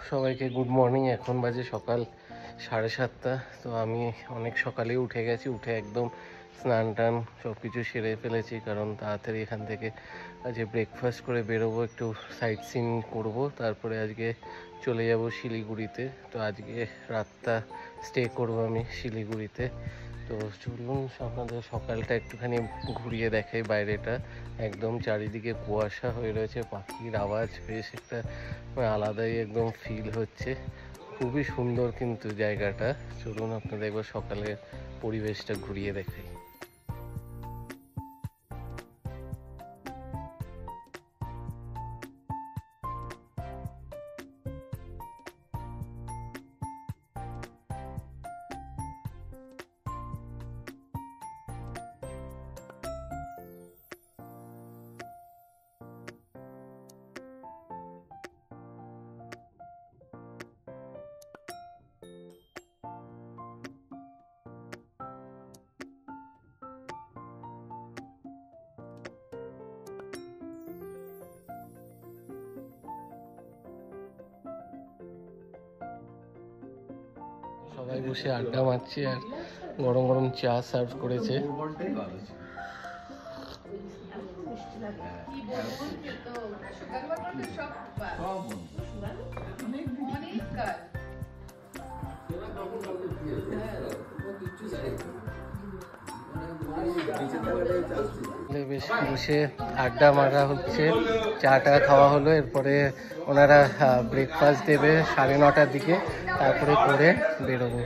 সবাইকে good morning. এখন বাজে সকাল 7:30। তো আমি অনেক সকালেই উঠে গেছি, উঠে একদম স্নান টান সব কিছু সেরে ফেলেছি, কারণ তাড়াতাড়ি এখান থেকে আজকে ব্রেকফাস্ট করে বেরোবো, একটু সাইট সিন করবো, তারপরে আজকে চলে যাব শিলিগুড়িতে। তো আজকে রাতটা স্টে করবো আমি শিলিগুড়িতে। তো চলুন আপনাদের সকালটা একটুখানি ঘুরিয়ে দেখাই। বাইরেটা একদম চারিদিকে কুয়াশা হয়ে রয়েছে, পাখির আওয়াজ বেশ একটা আলাদাই একদম ফিল হচ্ছে। খুবই সুন্দর কিন্তু জায়গাটা। চলুন আপনাদের একবার সকালের পরিবেশটা ঘুরিয়ে দেখাই। সবাই বসে আড্ডা মারছে আর গরম গরম চা সার্ভ করেছে। বেশ বসে আড্ডা মারা হচ্ছে, চাটা খাওয়া হলো, এরপরে ওনারা ব্রেকফাস্ট দেবে 9:30টার দিকে, তারপরে করে বেরোবো।